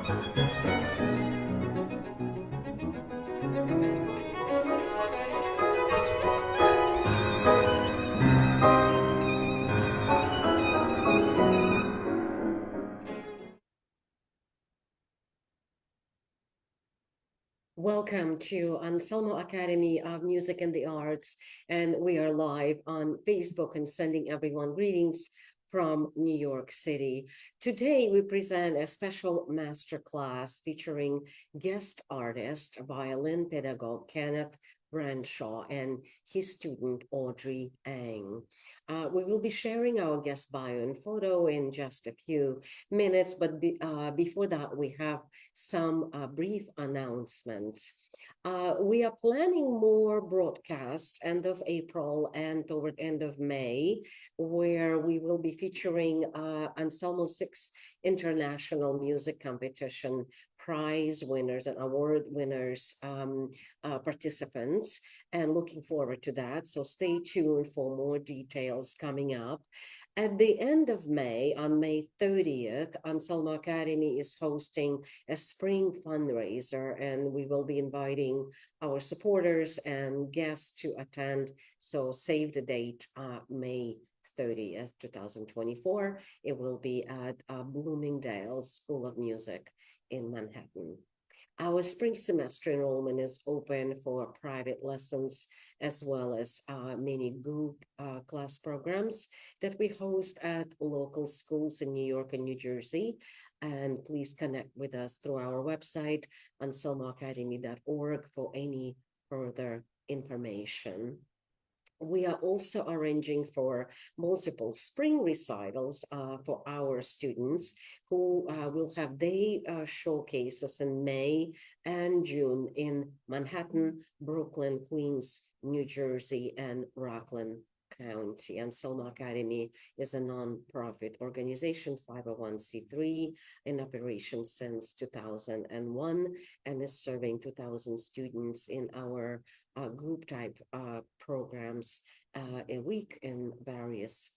Welcome to Anselmo Academy of Music and the Arts, and we are live on Facebook and sending everyone greetings from New York City. Today, we present a special masterclass featuring guest artist, violin pedagogue Kenneth Renshaw and his student Audrey Ang. We will be sharing our guest bio and photo in just a few minutes, but before that, we have some brief announcements. We are planning more broadcasts end of April and toward end of May, where we will be featuring Anselmo 6 International Music Competition prize winners and award winners, participants, and looking forward to that. So stay tuned for more details coming up. At the end of May, on May 30th, Anselmo Academy is hosting a spring fundraiser, and we will be inviting our supporters and guests to attend. So save the date, May 30th, 2024. It will be at Bloomingdale's School of Music in Manhattan. Our spring semester enrollment is open for private lessons as well as many group class programs that we host at local schools in New York and New Jersey. And please connect with us through our website, anselmoacademy.org, for any further information. We are also arranging for multiple spring recitals for our students who will have day showcases in May and June in Manhattan, Brooklyn, Queens, New Jersey, and Rockland County. Anselmo Academy is a nonprofit organization, 501c3, in operation since 2001, and is serving 2,000 students in our group type programs a week in various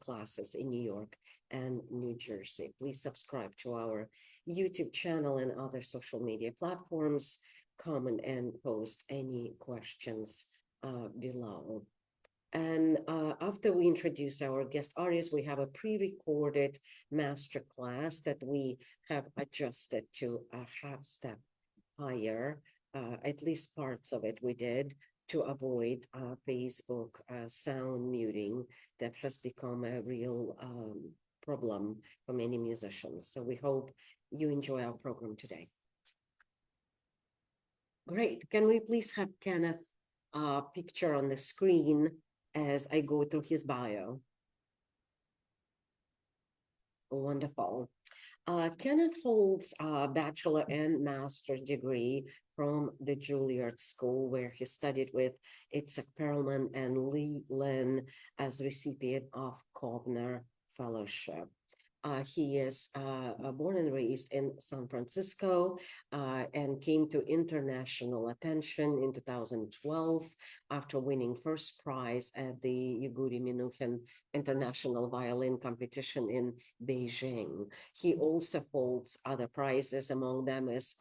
classes in New York and New Jersey. Please subscribe to our YouTube channel and other social media platforms. Comment and post any questions below. And after we introduce our guest artists, we have a pre-recorded masterclass that we have adjusted to a half step higher. At least parts of it we did to avoid Facebook sound muting that has become a real problem for many musicians. So we hope you enjoy our program today. Great. Can we please have Kenneth picture on the screen as I go through his bio? Wonderful. Kenneth holds a bachelor and master's degree from the Juilliard School, where he studied with Itzhak Perlman and Lee Lin as recipient of Kovner Fellowship. He is born and raised in San Francisco and came to international attention in 2012 after winning first prize at the Yehudi Menuhin International Violin Competition in Beijing. He also holds other prizes. Among them is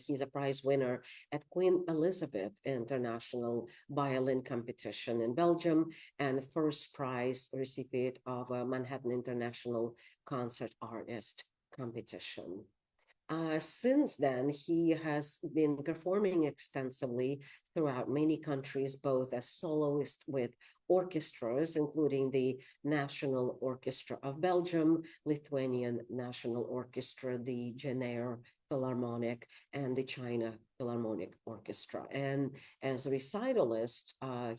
he's a prize winner at Queen Elizabeth International Violin Competition in Belgium and first prize recipient of a Manhattan International Concert Artist Competition. Since then, he has been performing extensively throughout many countries, both as soloist with orchestras, including the National Orchestra of Belgium, Lithuanian National Orchestra, the Jenner Philharmonic, and the China Philharmonic Orchestra. And as a recitalist,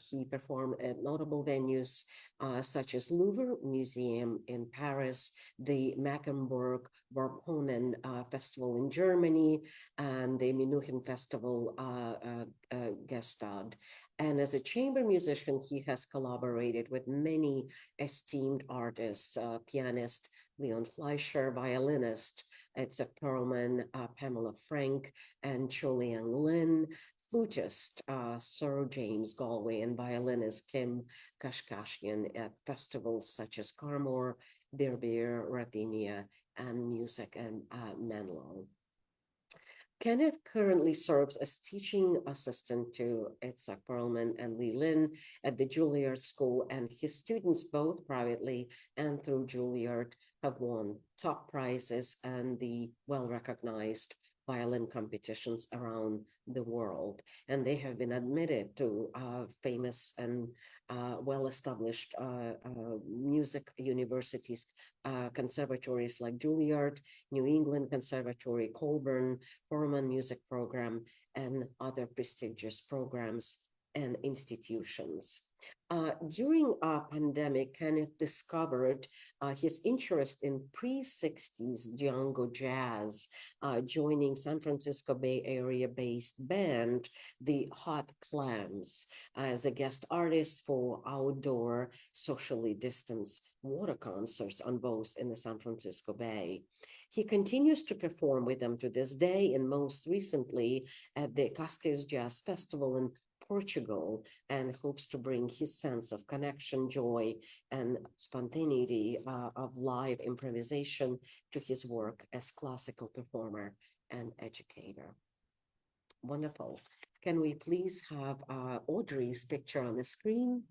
he performed at notable venues such as Louvre Museum in Paris, the Mecklenburg-Vorpommern Festival in Germany, and the Menuhin Festival Gestad. And as a chamber musician, he has collaborated with many esteemed artists, pianist Leon Fleischer, violinist Itzhak Perlman, Pamela Frank, and Julian Lin, flutist Sir James Galway, and violinist Kim Kashkashian at festivals such as Carmore, Birbeer, Ravinia, and music and Menlo. Kenneth currently serves as teaching assistant to Itzhak Perlman and Lee Lin at the Juilliard School, and his students, both privately and through Juilliard, have won top prizes and the well-recognized violin competitions around the world. And they have been admitted to famous and well-established music universities, conservatories like Juilliard, New England Conservatory, Colburn, Foreman Music Program, and other prestigious programs and institutions. During a pandemic, Kenneth discovered his interest in pre-60s Django jazz, joining San Francisco Bay Area-based band, the Hot Clams, as a guest artist for outdoor, socially distanced water concerts on both in the San Francisco Bay. He continues to perform with them to this day, and most recently at the Cascais Jazz Festival in Portugal, and hopes to bring his sense of connection, joy, and spontaneity of live improvisation to his work as classical performer and educator. Wonderful. Can we please have Audrey's picture on the screen?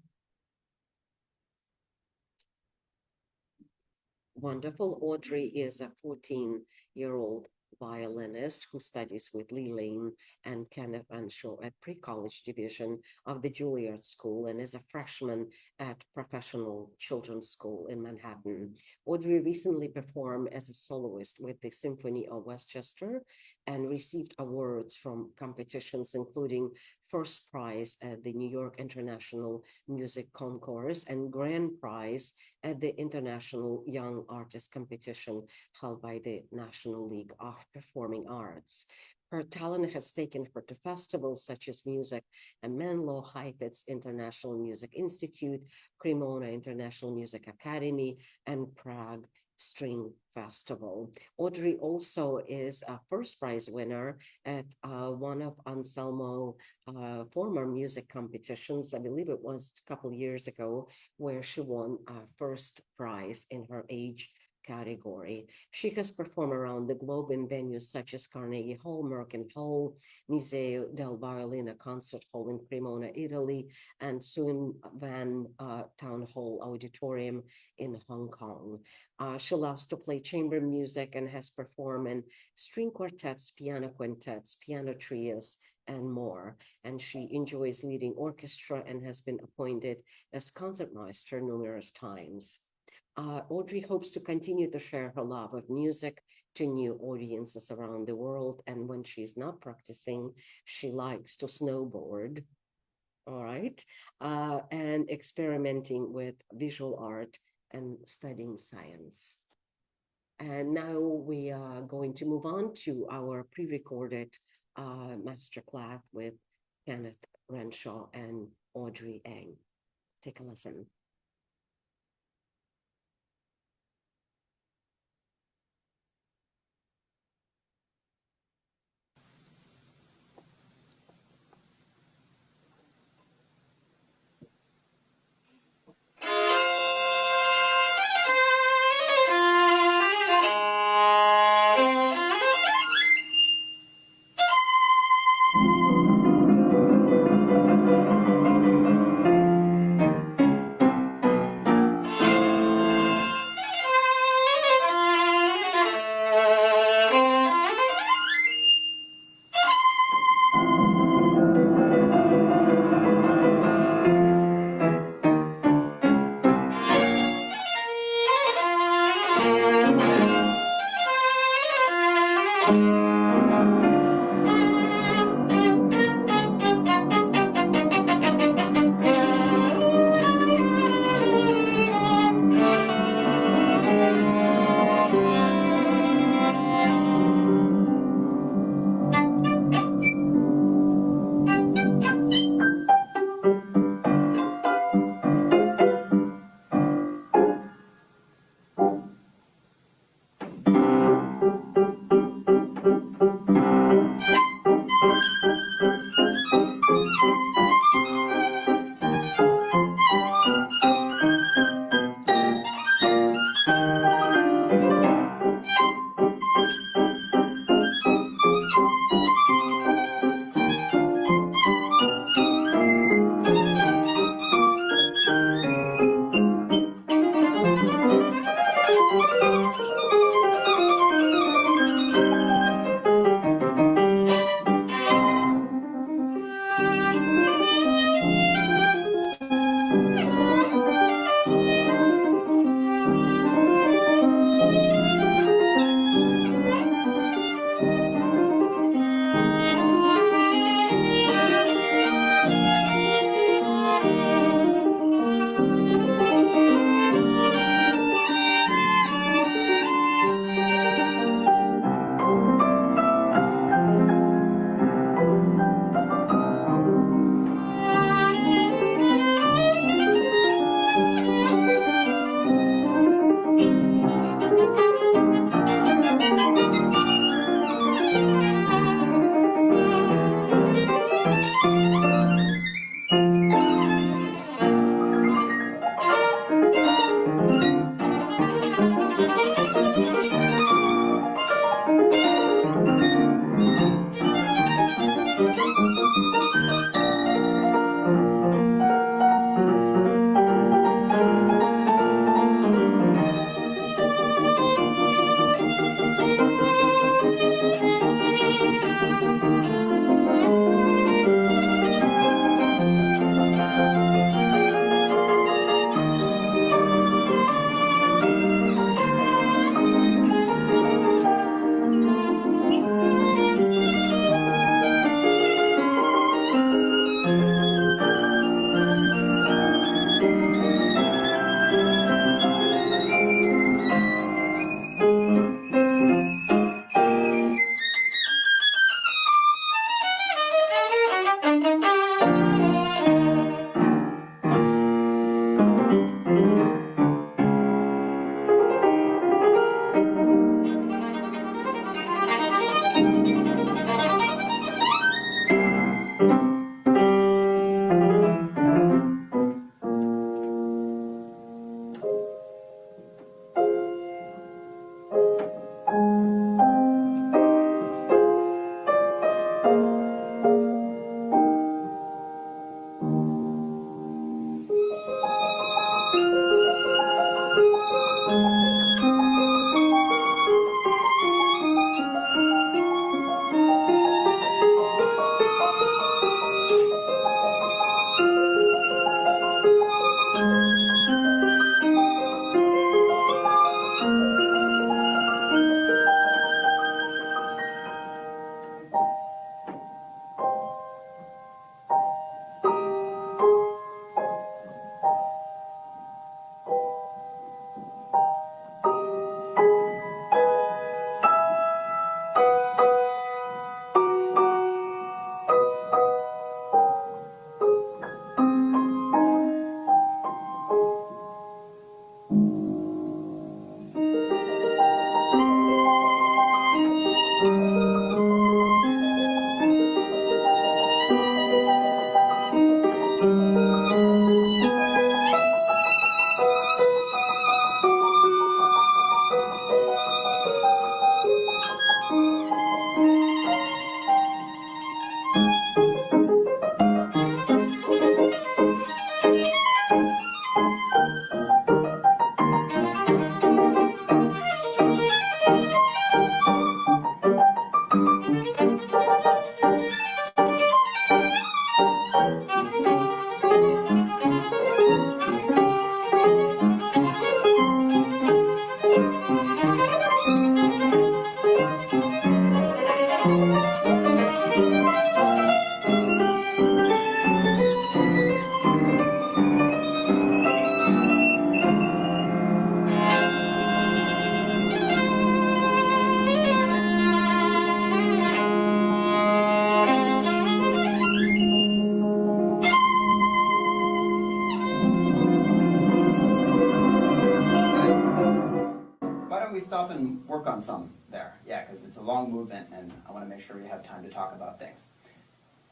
Wonderful. Audrey is a 14-year-old violinist who studies with Lee Lane and Kenneth Renshaw at pre-college division of the Juilliard School, and is a freshman at Professional Children's School in Manhattan. Audrey recently performed as a soloist with the Symphony of Westchester and received awards from competitions, including first prize at the New York International Music Concourse and grand prize at the International Young Artist Competition held by the National League of Performing Arts. Her talent has taken her to festivals such as Music and Menlo, Heifetz International Music Institute, Cremona International Music Academy, and Prague String Festival. Audrey also is a first prize winner at one of Anselmo former music competitions. I believe it was a couple of years ago, where she won first prize in her age category. She has performed around the globe in venues such as Carnegie Hall, Merkin Hall, Museo del Violino Concert Hall in Cremona, Italy, and Sun Van Town Hall Auditorium in Hong Kong. She loves to play chamber music and has performed in string quartets, piano quintets, piano trios, and more. And she enjoys leading orchestra and has been appointed as concertmaster numerous times. Audrey hopes to continue to share her love of music to new audiences around the world. And when she's not practicing, she likes to snowboard, all right, and experimenting with visual art and studying science. And now we are going to move on to our pre-recorded masterclass with Kenneth Renshaw and Audrey Ang. Take a listen. work on some there. Yeah, because it's a long movement, and I want to make sure we have time to talk about things.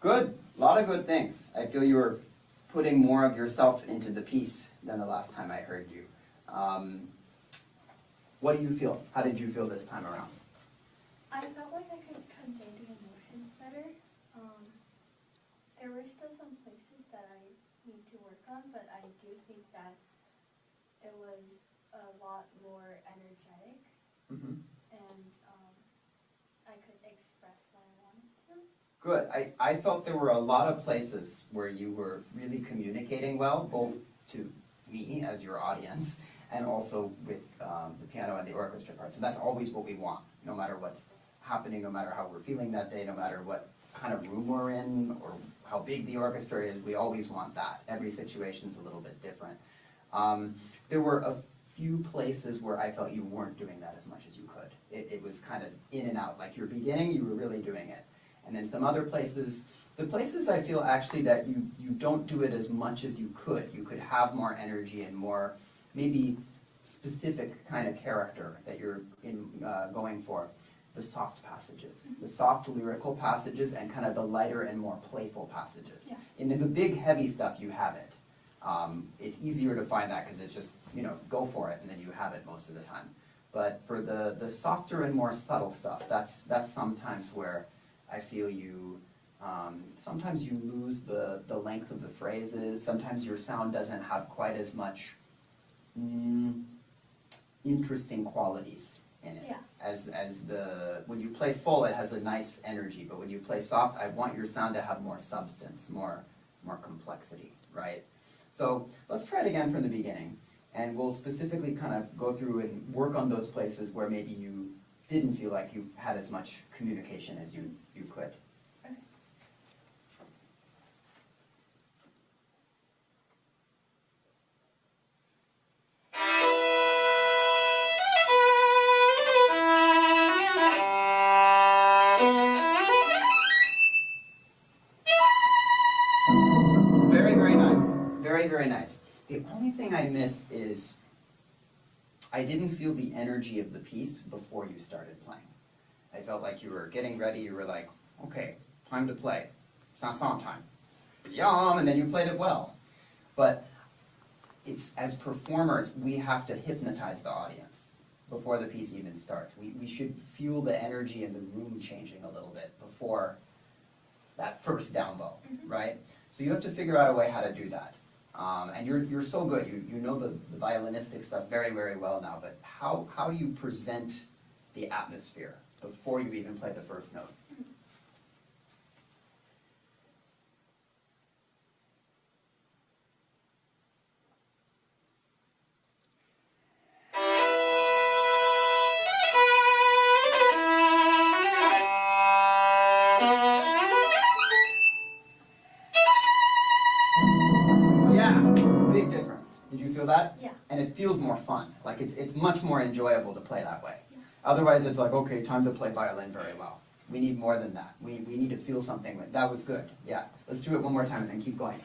Good. A lot of good things. I feel you were putting more of yourself into the piece than the last time I heard you. What do you feel? How did you feel this time around? I felt like I could convey the emotions better. There were still some places that I need to work on, but I do think that it was a lot more energetic, and I could express what I wanted to. Good. I felt there were a lot of places where you were really communicating well, both to me as your audience, and also with the piano and the orchestra part. So that's always what we want, no matter what's happening, no matter how we're feeling that day, no matter what kind of room we're in, or how big the orchestra is, we always want that. Every situation's a little bit different. There were a few places where I felt you weren't doing that as much as you could. It was kind of in and out, like you're beginning, you were really doing it. And then some other places, the places I feel actually that you don't do it as much as you could. You could have more energy and more, maybe specific kind of character that you're going for. The soft passages, the soft lyrical passages, and kind of the lighter and more playful passages. Yeah. In the big heavy stuff, you have it. It's easier to find that because it's just, go for it, and then you have it most of the time. But for the softer and more subtle stuff, that's sometimes where I feel you, sometimes you lose the length of the phrases. Sometimes your sound doesn't have quite as much interesting qualities in it. Yeah. When you play full, it has a nice energy, but when you play soft, I want your sound to have more substance, more complexity, right? So let's try it again from the beginning, and we'll specifically kind of go through and work on those places where maybe you didn't feel like you had as much communication as you could. Okay. Very, very nice. Very, very nice. The only thing I missed is I didn't feel the energy of the piece before you started playing. I felt like you were getting ready, you were like, okay, time to play. Chanson time. Yum, and then you played it well. But it's, as performers, we have to hypnotize the audience before the piece even starts. We should feel the energy in the room changing a little bit before that first down bow, right? So you have to figure out a way how to do that. And you're so good. You know the violinistic stuff very, very well now, but how do you present the atmosphere before you even play the first note? Big difference. Did you feel that? Yeah. And it feels more fun. Like it's much more enjoyable to play that way. Yeah. Otherwise it's like, okay, time to play violin very well. We need more than that. We need to feel something. That was good. Yeah. Let's do it one more time and then keep going.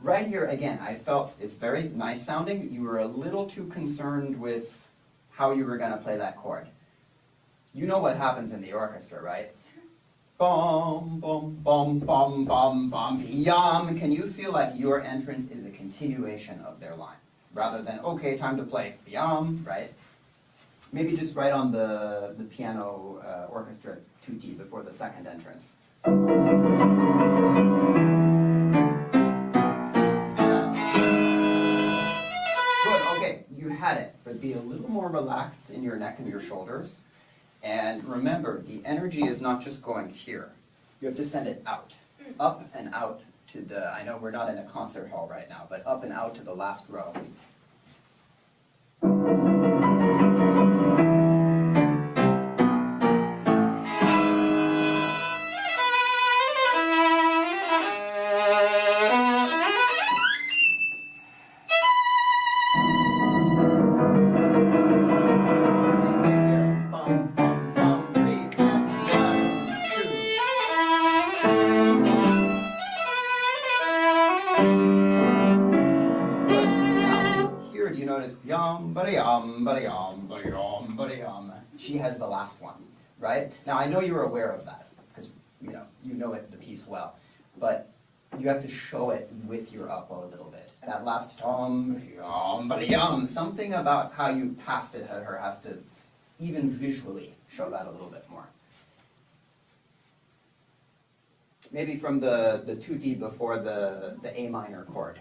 Right here, again, I felt it's very nice sounding. You were a little too concerned with how you were going to play that chord. You know what happens in the orchestra, right? Bum, bum, bum, bum, bum, bum, yum. Can you feel like your entrance is a continuation of their line? Rather than, okay, time to play, yum, right? Maybe just write on the piano orchestra tutti before the second entrance. You had it, but be a little more relaxed in your neck and your shoulders. And remember, the energy is not just going here. You have to send it out. Up and out to the, I know we're not in a concert hall right now, but up and out to the last row. She has the last one, right? Now I know you're aware of that because you know the piece well, but you have to show it with your uppo a little bit. That last something about how you pass it at her has to even visually show that a little bit more. Maybe from the tutti before the A minor chord.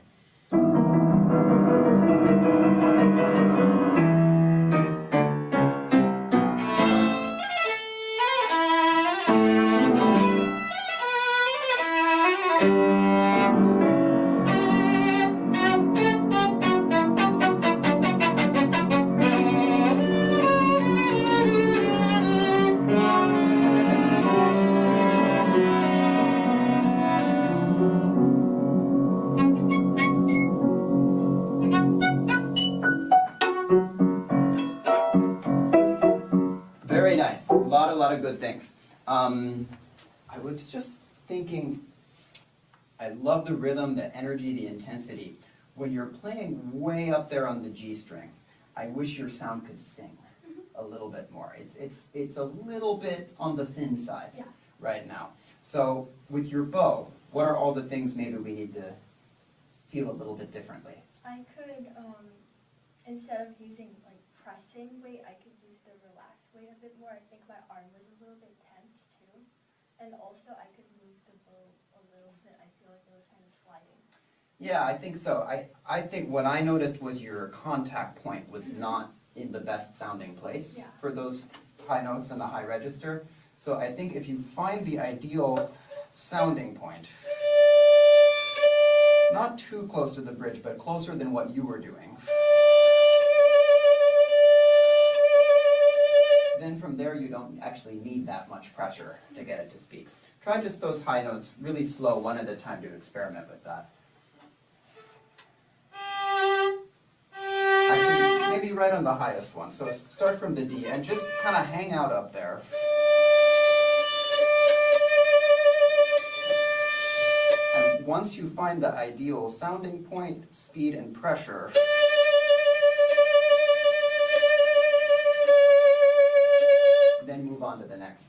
Very nice. A lot of good things. I was just thinking, I love the rhythm, the energy, the intensity. When you're playing way up there on the G string, I wish your sound could sing a little bit more. It's a little bit on the thin side right now. So with your bow, what are all the things maybe we need to feel a little bit differently? I could, instead of using like pressing weight, I could use the relaxed weight a bit more. I think my arm was a little bit tense too. And also I could move the bow a little bit. I feel like it was kind of sliding. Yeah, I think so. I think what I noticed was your contact point was not in the best sounding place for those high notes and the high register. So I think if you find the ideal sounding point, not too close to the bridge, but closer than what you were doing, then from there you don't actually need that much pressure to get it to speak. Try just those high notes really slow, one at a time, to experiment with that. Actually, maybe right on the highest one. So start from the D and just kind of hang out up there. And once you find the ideal sounding point, speed, and pressure, then move on to the next.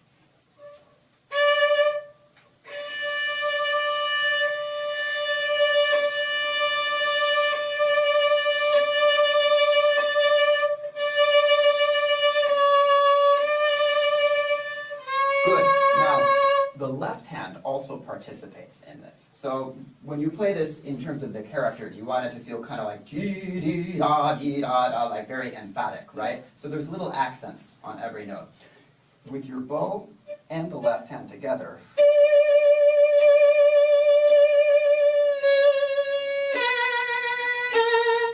Good. Now, the left hand also participates in this. So when you play this in terms of the character, you want it to feel kind of like dee da, like very emphatic, right? So there's little accents on every note. With your bow and the left hand together,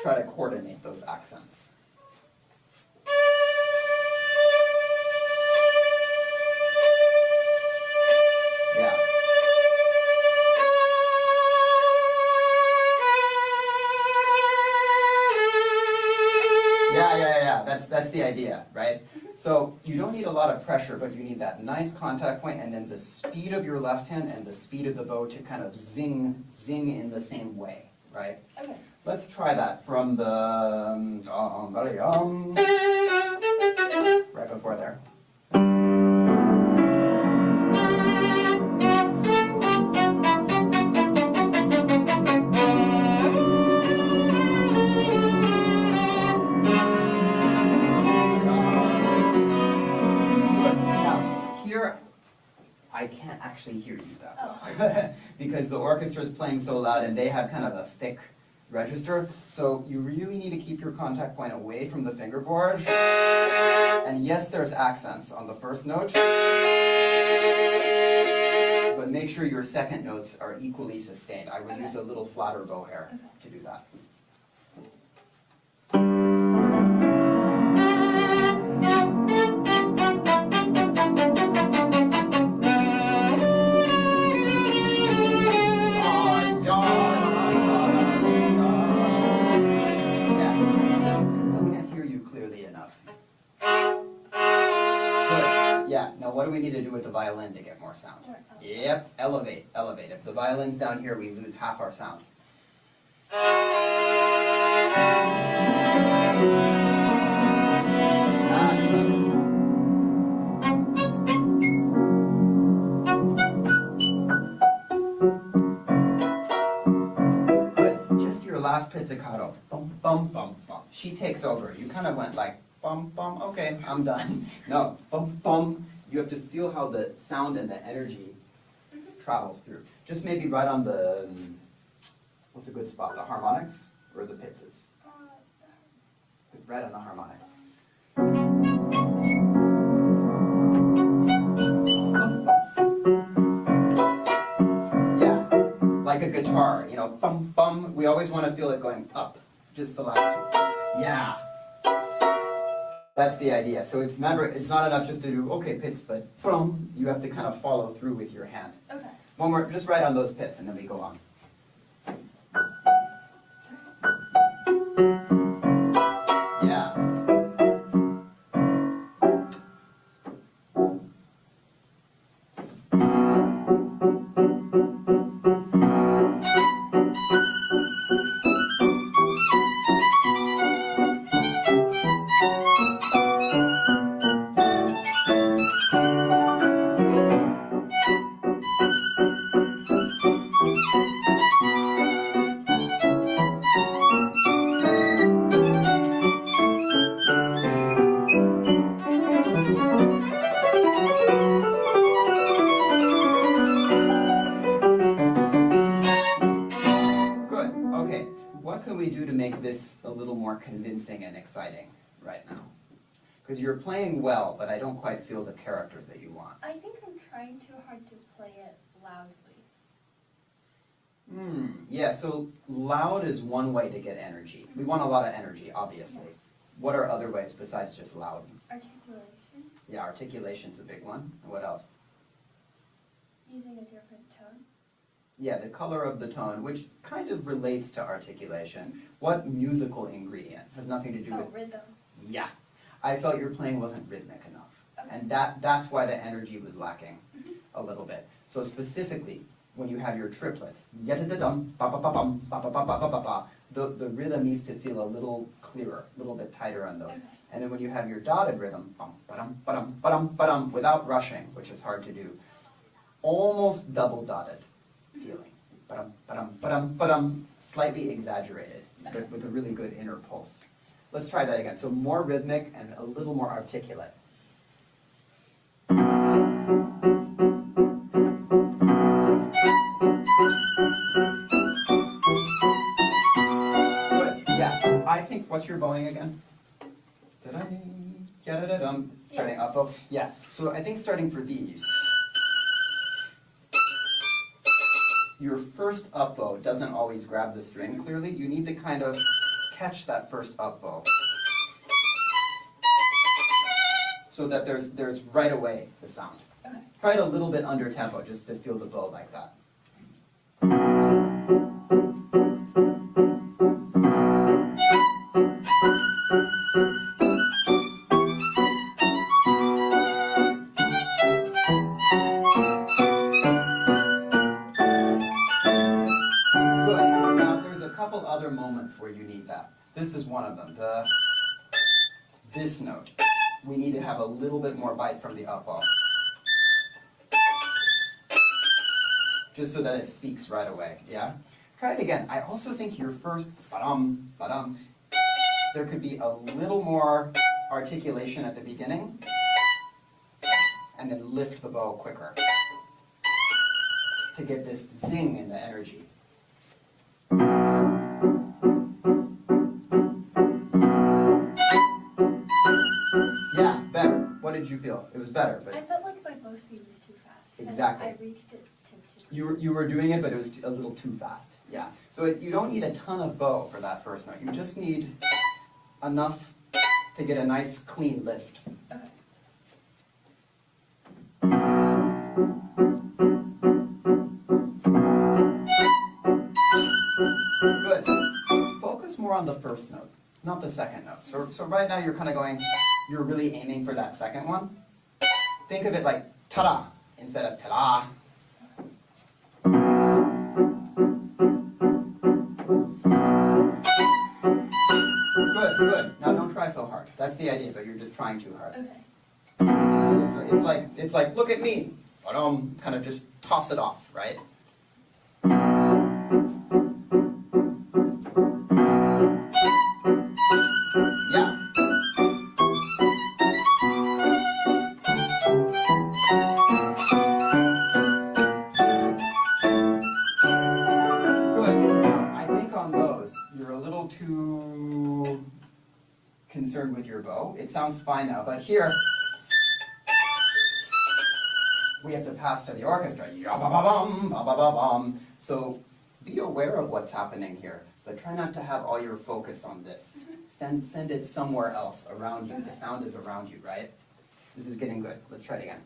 try to coordinate those accents. Yeah. Yeah. That's the idea, right? So you don't need a lot of pressure, but you need that nice contact point, and then the speed of your left hand and the speed of the bow to kind of zing in the same way, right? Okay. Let's try that from the right before there. I can't actually hear you that well because the orchestra is playing so loud and they have kind of a thick register. So you really need to keep your contact point away from the fingerboard. And yes, there's accents on the first note, but make sure your second notes are equally sustained. I would use a little flatter bow hair to do that. What do we need to do with the violin to get more sound? Yep, elevate. If the violin's down here, we lose half our sound. last pizzicato, bum, bum, bum, bum. She takes over. You kind of went like, bum, bum, okay, I'm done. No, bum, bum. You have to feel how the sound and the energy travels through. Just maybe right on the, what's a good spot, the harmonics or the pizzas? Right on the harmonics. Yeah, like a guitar, you know, bum, bum. We always want to feel it going up, just the last two. Yeah. That's the idea. So it's, remember, it's not enough just to do, okay, pits, but boom, you have to kind of follow through with your hand. Okay. One more, just right on those pits, and then we go on. Yeah. Good. Okay. What can we do to make this a little more convincing and exciting right now? Because you're playing well, but I don't quite feel the character that you want. I think I'm trying too hard to play it loudly. Yeah, so loud is one way to get energy. We want a lot of energy, obviously. What are other ways besides just loud? Articulation, Yeah, articulation's a big one. What else? using a different tone. Yeah, the color of the tone, which kind of relates to articulation. What musical ingredient? Has nothing to do with... Rhythm. Yeah. I felt your playing wasn't rhythmic enough. Okay. And that's why the energy was lacking a little bit. So specifically, when you have your triplets, yada-da-dum, ba-ba-ba-bum, ba-ba-ba-ba-ba-ba, the rhythm needs to feel a little clearer, a little bit tighter on those. Okay. And then when you have your dotted rhythm, bum, ba-dum, ba-dum, ba-dum, ba-dum, without rushing, which is hard to do, almost double dotted feeling. Ba-dum, ba-dum, ba-dum, ba-dum, slightly exaggerated, but with a really good inner pulse. Let's try that again. So more rhythmic and a little more articulate. Good, yeah. I think, what's your bowing again? Da-da-ding, yada-da-dum. Starting up bow. Yeah, so I think starting for these, your first up bow doesn't always grab the string clearly. You need to kind of catch that first up bow so that there's right away the sound. Okay. Try it a little bit under tempo just to feel the bow like that. Good. Now there's a couple other moments where you need that. This is one of them. This note. We need to have a little bit more bite from the up bow. Just so that it speaks right away, yeah? Try it again. I also think your first ba-dum, ba-dum, there could be a little more articulation at the beginning, and then lift the bow quicker to get this zing in the energy. Yeah, better. What did you feel? It was better, but I felt like my bow speed was too fast. and Exactly. I reached it too you were doing it, but it was a little too fast. Yeah. So you don't need a ton of bow for that first note. You just need enough to get a nice clean lift. Okay. Good. Focus more on the first note, not the second note. So right now you're kind of going, you're really aiming for that second one. Think of it like ta-da instead of ta-da. Good, good. Now don't try so hard. That's the idea, but you're just trying too hard. Okay. It's like look at me. Kind of just toss it off, right? nose. You're a little too concerned with your bow. It sounds fine now, but here we have to pass to the orchestra. Ya-ba-ba-bum, ba-ba-ba-bum. So be aware of what's happening here, but try not to have all your focus on this. Send it somewhere else around you. The sound is around you, right? This is getting good. Let's try it again.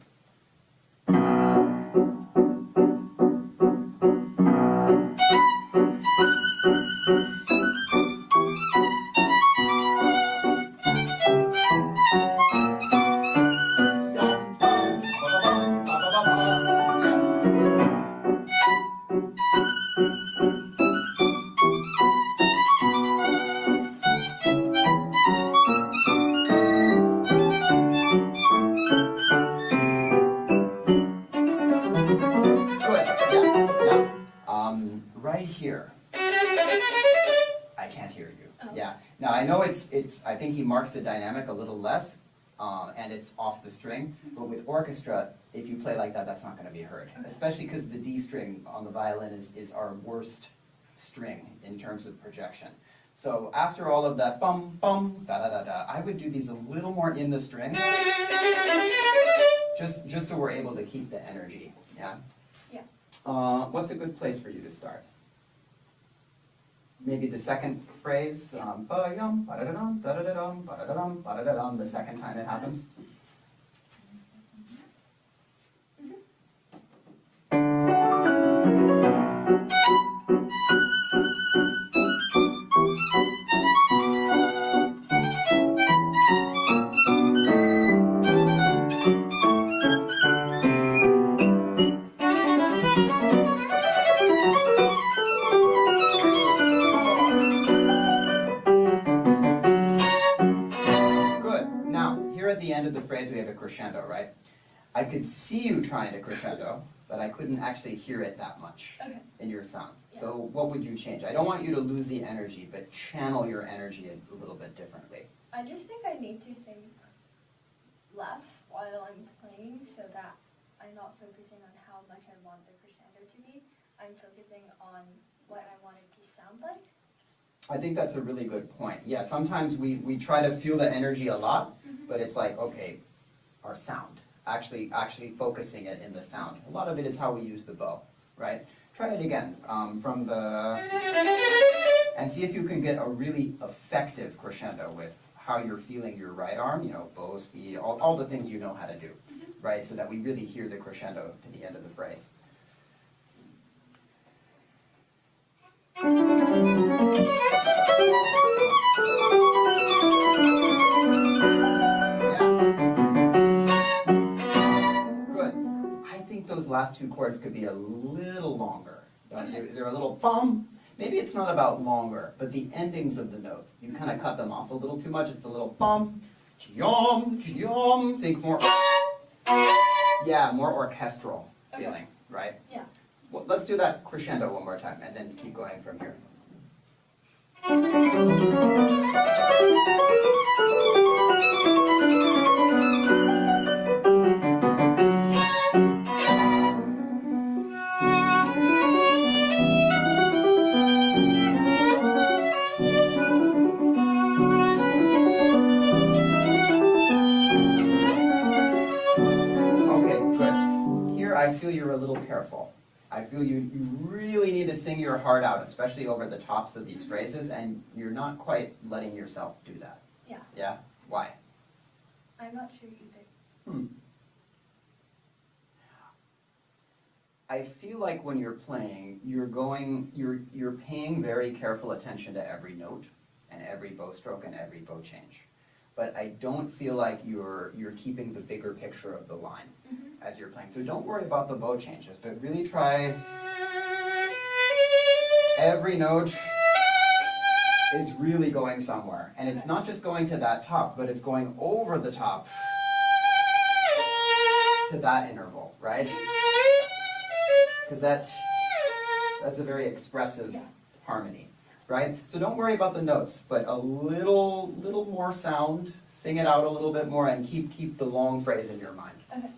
Right here. I can't hear you. Oh. Yeah. Now I know I think he marks the dynamic a little less, and it's off the string, but with orchestra, if you play like that, that's not going to be heard. Okay. Especially because the D string on the violin is our worst string in terms of projection. So after all of that bum, bum, da da da da, I would do these a little more in the string, just so we're able to keep the energy. Yeah? Yeah. What's a good place for you to start? Maybe the second phrase, ba-yum, ba-da-da-dum, da-da-da-dum, ba-da-da-dum, ba-da-da-dum, the second time it happens. We have a crescendo, right? I could see you trying to crescendo, but I couldn't actually hear it that much in your sound. Yeah. So what would you change? I don't want you to lose the energy, but channel your energy a little bit differently. I just think I need to think less while I'm playing so that I'm not focusing on how much I want the crescendo to be. I'm focusing on what I want it to sound like. I think that's a really good point. Yeah, sometimes we try to feel the energy a lot, but it's like, okay, our sound, actually focusing it in the sound. A lot of it is how we use the bow, right? Try it again from the, and see if you can get a really effective crescendo with how you're feeling your right arm, bow speed, all the things you know how to do, right? So that we really hear the crescendo to the end of the phrase. Those last two chords could be a little longer. They're a little bum. Maybe it's not about longer, but the endings of the note. You kind of cut them off a little too much. It's a little bum, chiyom, chiyom. Think more, yeah, more orchestral feeling, right? Yeah. Well, let's do that crescendo one more time and then keep going from here. I feel you're a little careful. I feel you really need to sing your heart out, especially over the tops of these phrases, and you're not quite letting yourself do that. Yeah. Yeah? Why? I'm not sure either. I feel like when you're playing, you're paying very careful attention to every note and every bow stroke and every bow change. But I don't feel like you're keeping the bigger picture of the line as you're playing. So don't worry about the bow changes, but really try every note is really going somewhere. And it's not just going to that top, but it's going over the top to that interval, right? Because that's a very expressive harmony. Right? So don't worry about the notes, but a little more sound, sing it out a little bit more, and keep the long phrase in your mind. Okay.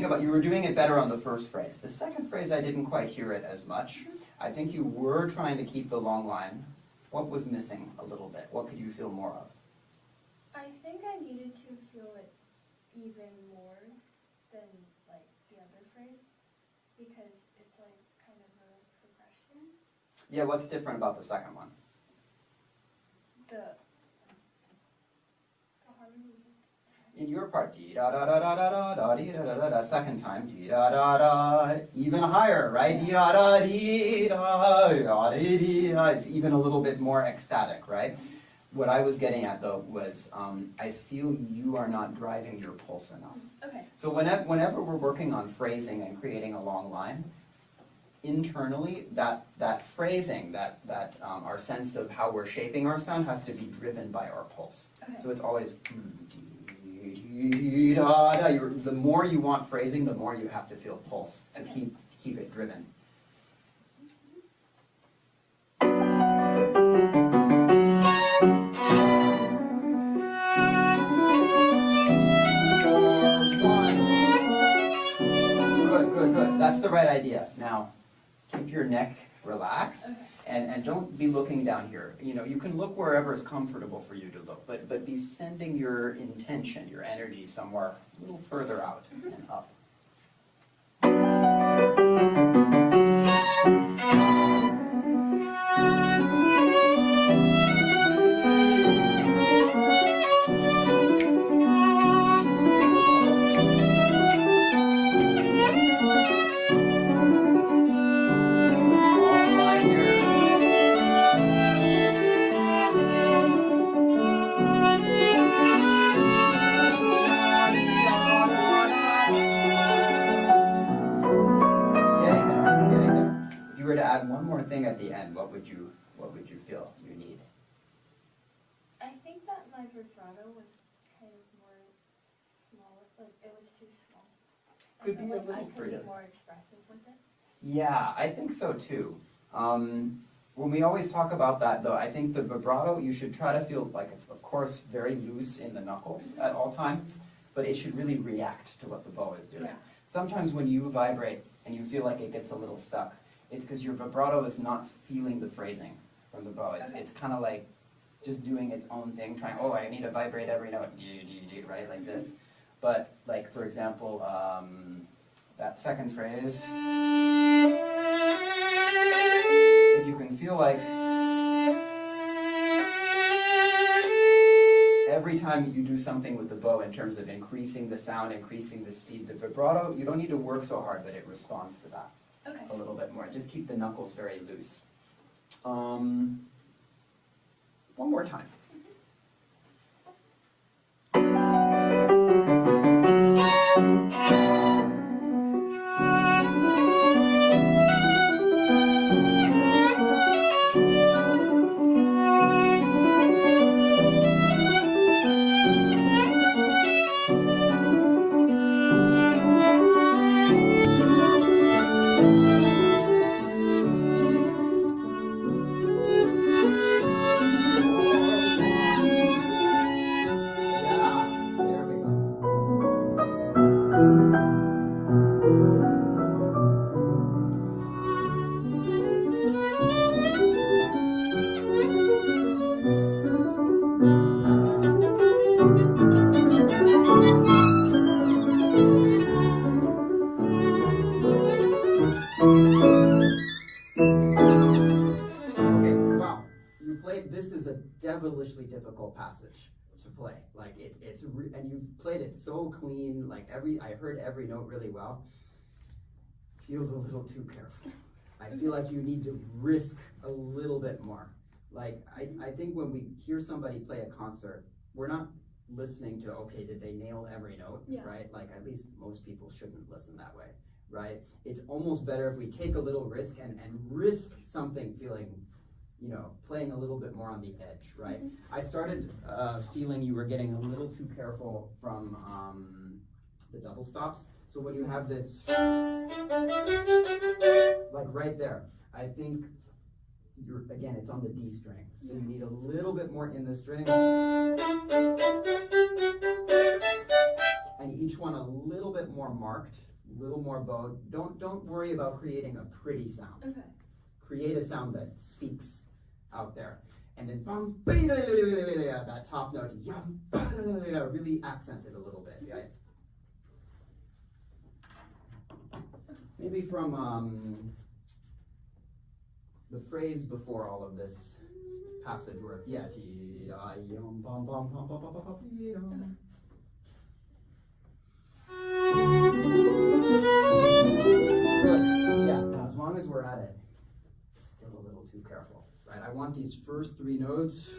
about, you were doing it better on the first phrase. The second phrase, I didn't quite hear it as much. I think you were trying to keep the long line. What was missing a little bit? What could you feel more of? I think I needed to feel it even more than like the other phrase because it's like kind of a progression. Yeah, what's different about the second one? The harmony. In your part, dee da da da da da da dee da da da da. Second time, dee da da da, even higher, right? Dee da da dee da da dee dee da. It's even a little bit more ecstatic, right? What I was getting at though was, I feel you are not driving your pulse enough. Okay. So whenever we're working on phrasing and creating a long line, internally, that phrasing, our sense of how we're shaping our sound has to be driven by our pulse. Okay. So it's always the more you want phrasing, the more you have to feel pulse to keep it driven. Good. That's the right idea. Now, keep your neck relaxed. Okay. And don't be looking down here. You know, you can look wherever is comfortable for you to look, but be sending your intention, your energy somewhere a little further out and up. Thing at the end, what would you feel you need? I think that my vibrato was kind of more small, like it was too small. Could be a little I could freer. be more expressive with it. Yeah, I think so too. When we always talk about that though, I think the vibrato, you should try to feel like it's of course very loose in the knuckles at all times, but it should really react to what the bow is doing. Yeah. Sometimes when you vibrate and you feel like it gets a little stuck, it's because your vibrato is not feeling the phrasing from the bow. It's kind of like just doing its own thing, trying, oh, I need to vibrate every note, right, like this. But like, for example, that second phrase, if you can feel like every time you do something with the bow in terms of increasing the sound, increasing the speed, the vibrato, you don't need to work so hard, but it responds to that. Okay. A little bit more. Just keep the knuckles very loose. One more time. This is a devilishly difficult passage to play. Like and you played it so clean. Like I heard every note really well. Feels a little too careful. I feel like you need to risk a little bit more. Like I think when we hear somebody play a concert, we're not listening to, okay, did they nail every note, right? Like at least most people shouldn't listen that way, right? It's almost better if we take a little risk and risk something feeling, playing a little bit more on the edge, right? Mm-hmm. I started feeling you were getting a little too careful from the double stops. So when you have this, like right there, I think again, it's on the D string. So you need a little bit more in the string. And each one a little bit more marked A little more bow. Don't worry about creating a pretty sound. Okay. Create a sound that speaks out there. And then bum, that top note, yum, really accent it a little bit, right? Maybe from the phrase before all of this passage where, yeah, yum, bum, bum, bum, bum, bum, bum, bum, good. Yeah, as long as we're at it, still a little too careful, right? I want these first three notes,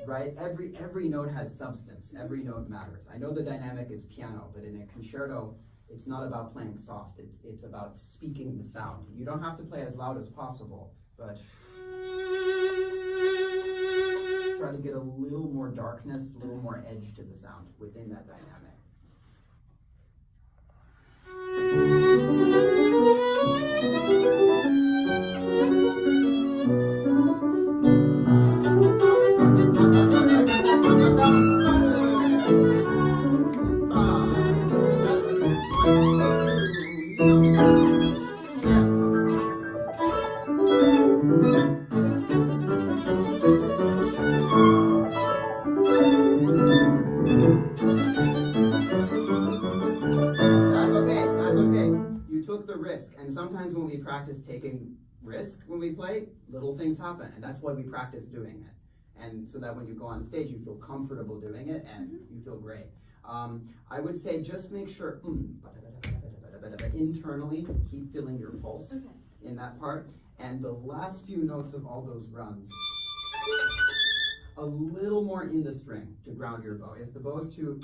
right? Every note has substance. Every note matters. I know the dynamic is piano, but in a concerto, it's not about playing soft. It's about speaking the sound. You don't have to play as loud as possible, but try to get a little more darkness, a little more edge to the sound within that dynamic. And sometimes when we practice taking risk when we play, little things happen, and that's why we practice doing it. And so that when you go on stage, you feel comfortable doing it and you feel great. I would say just make sure internally, keep feeling your pulse in that part. And the last few notes of all those runs, a little more in the string to ground your bow. If the bow's too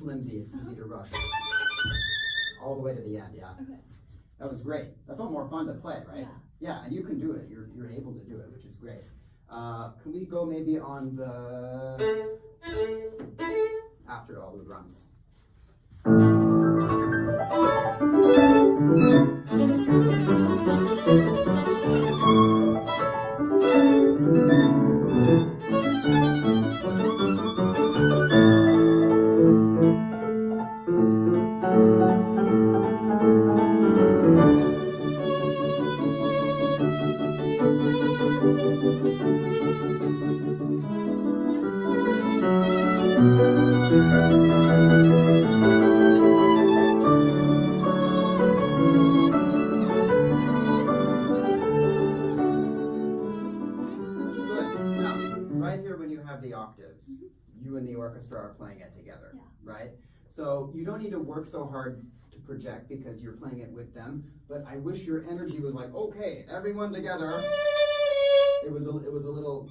flimsy, it's easy to rush all the way to the end, yeah. Okay. That was great. That felt more fun to play, right? Yeah. Yeah, and you can do it. You're able to do it, which is great. Can we go maybe on the after all the runs? You and the orchestra are playing it together, right? So you don't need to work so hard to project because you're playing it with them, but I wish your energy was like, okay, everyone together. It was a little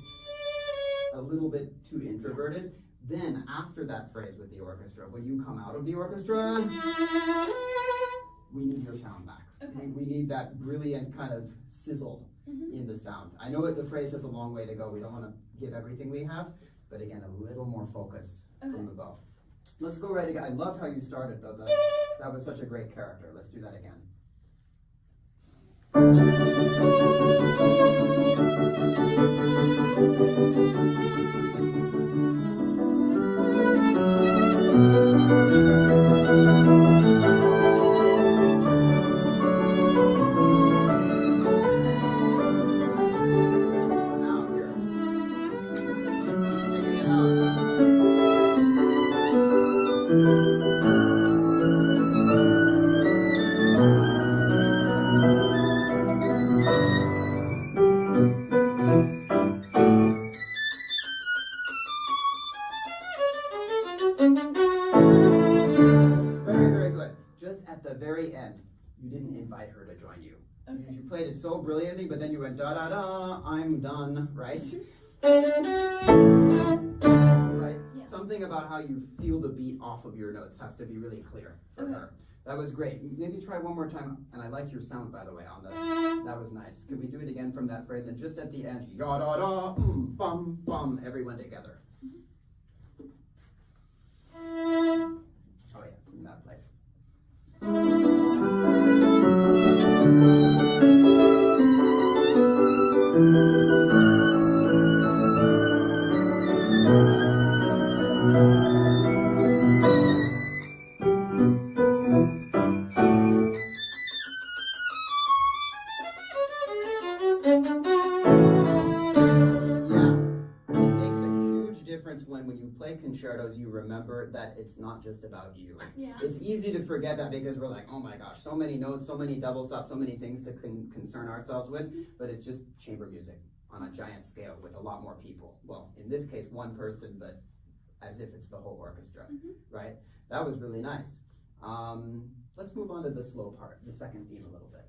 bit too introverted. Then after that phrase with the orchestra, when you come out of the orchestra, we need your sound back. Okay. We need that brilliant kind of sizzle in the sound. I know the phrase has a long way to go. We don't want to give everything we have, but again, a little more focus from the bow. Let's go right again. I love how you started, though. That was such a great character. Let's do that again. You played it so brilliantly, but then you went da-da-da, I'm done, right? Right? Yeah. Something about how you feel the beat off of your notes has to be really clear for her. That was great. Maybe try one more time, and I like your sound, by the way, on that. That was nice. Can we do it again from that phrase? And just at the end, ya-da-da, bum, bum, everyone together. Oh yeah, in that place. as you remember that it's not just about you. Yeah. It's easy to forget that because we're like, oh my gosh, so many notes, so many double stops, so many things to concern ourselves with, but it's just chamber music on a giant scale with a lot more people. Well, in this case, one person, but as if it's the whole orchestra, right? That was really nice. Let's move on to the slow part, the second theme a little bit.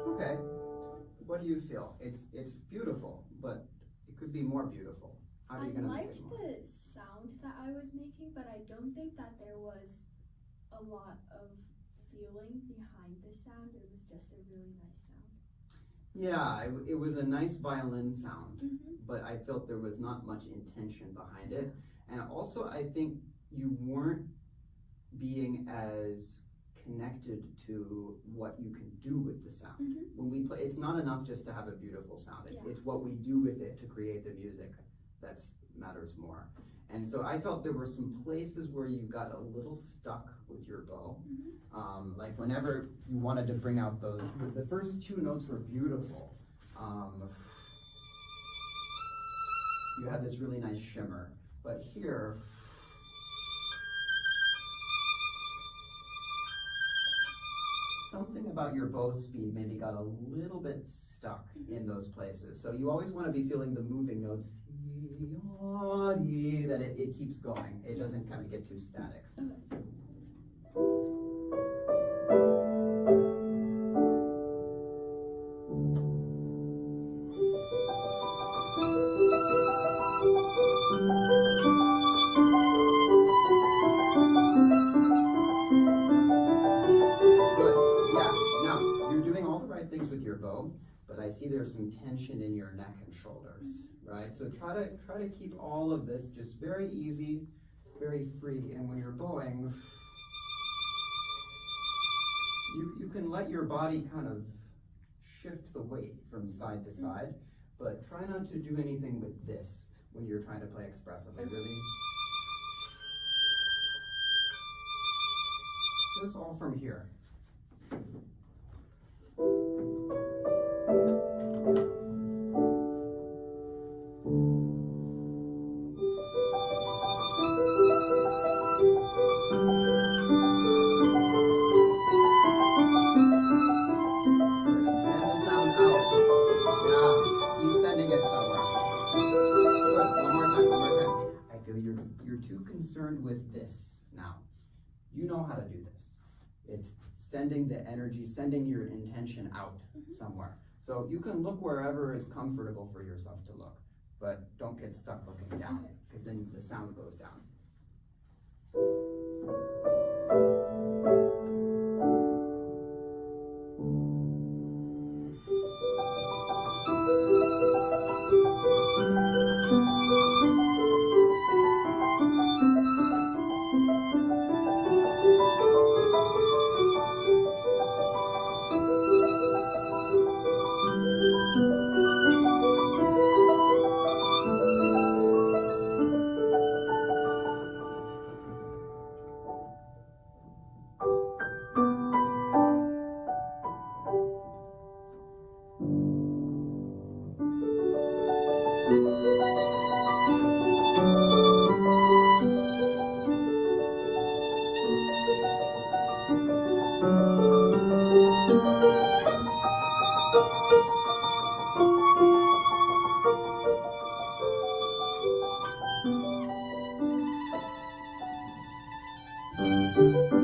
Okay, what do you feel? It's beautiful, but it could be more beautiful. How are you going to make liked it more? the sound that I was making, but I don't think that there was a lot of feeling behind the sound. It was just a really nice sound. Yeah, it was a nice violin sound, but I felt there was not much intention behind it. And also, I think you weren't being as connected to what you can do with the sound. When we play, it's not enough just to have a beautiful sound. It's what we do with it to create the music that matters more. And so I felt there were some places where you got a little stuck with your bow. Like whenever you wanted to bring out those, the first two notes were beautiful. You had this really nice shimmer, but here, something about your bow speed maybe got a little bit stuck in those places. So you always want to be feeling the moving notes, that it keeps going. It doesn't kind of get too static. But I see there's some tension in your neck and shoulders, right? So try to keep all of this just very easy, very free. And when you're bowing, you can let your body kind of shift the weight from side to side, but try not to do anything with this when you're trying to play expressively. Really, just all from here. Concerned with this now. You know how to do this. It's sending the energy, sending your intention out somewhere. So you can look wherever is comfortable for yourself to look, but don't get stuck looking down because then the sound goes down.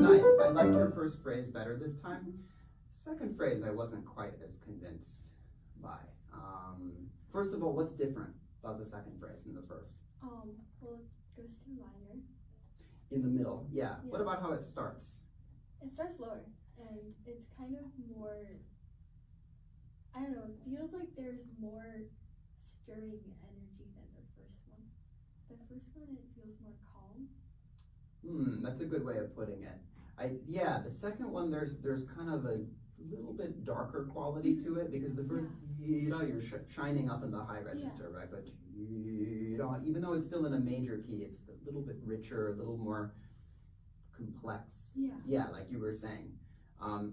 Nice. I liked your first phrase better this time. Second phrase I wasn't quite as convinced by. First of all, what's different about the second phrase than the first? Well, it goes to minor. In the middle, yeah. What about how it starts? It starts lower. and it's kind of more, I don't know, it feels like there's more stirring energy than the first one. The first one, it feels more calm. That's a good way of putting it. Yeah, the second one, there's kind of a little bit darker quality to it, because the first, you're shining up in the high register, right? But even though it's still in a major key, it's a little bit richer, a little more complex. Yeah, like you were saying.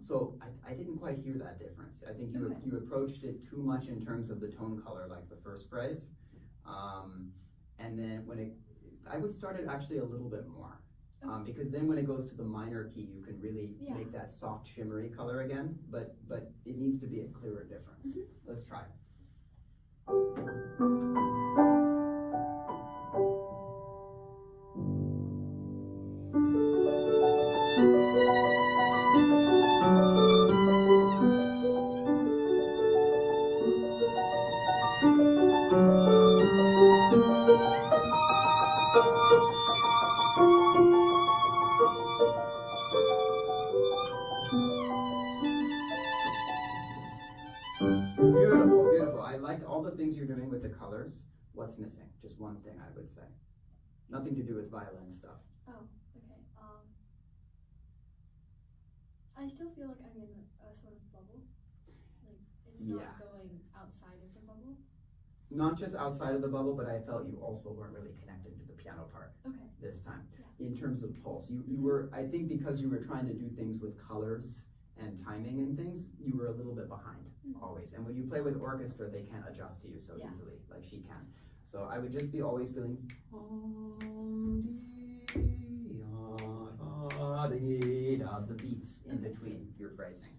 So I didn't quite hear that difference. I think you approached it too much in terms of the tone color, like the first phrase. And then I would start it actually a little bit more. Because then when it goes to the minor key, you can really make that soft shimmery color again, but it needs to be a clearer difference. Let's try it. Beautiful, beautiful. I like all the things you're doing with the colors. What's missing? Just one thing, I would say. Nothing to do with violin stuff. Oh, okay. I still feel like I'm in a sort of bubble. Like, it's not going outside of the bubble. Not just outside of the bubble, but I felt you also weren't really connected to the piano part this time. In terms of pulse, you were, I think because you were trying to do things with colors and timing and things, you were a little bit behind always. And when you play with orchestra, they can't adjust to you so easily, like she can. So I would just be always feeling the beats in between your phrasing.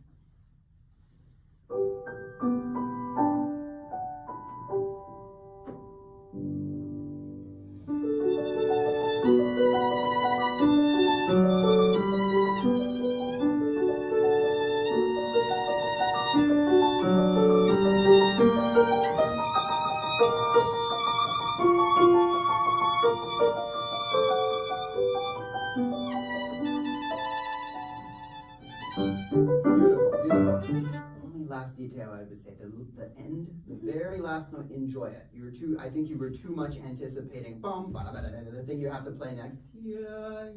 Last detail I would say, the end, the very last note, enjoy it. I think you were too much anticipating the thing you have to play next. Yeah,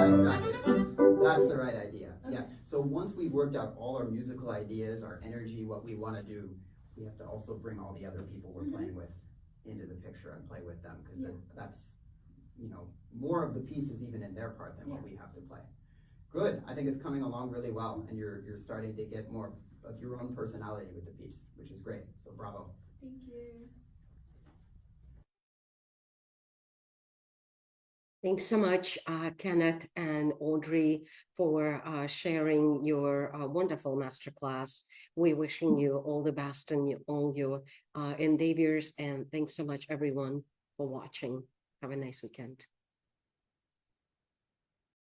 exactly. That's the right idea. Yeah. So once we've worked out all our musical ideas, our energy, what we want to do, we have to also bring all the other people we're playing with into the picture and play with them, because that's, more of the pieces even in their part than what we have to play. Good. I think it's coming along really well, and you're starting to get more of your own personality with the piece, which is great. So bravo. Thank you. Thanks so much, Kenneth and Audrey, for sharing your wonderful masterclass. We're wishing you all the best in all your endeavors, and thanks so much, everyone, for watching. Have a nice weekend.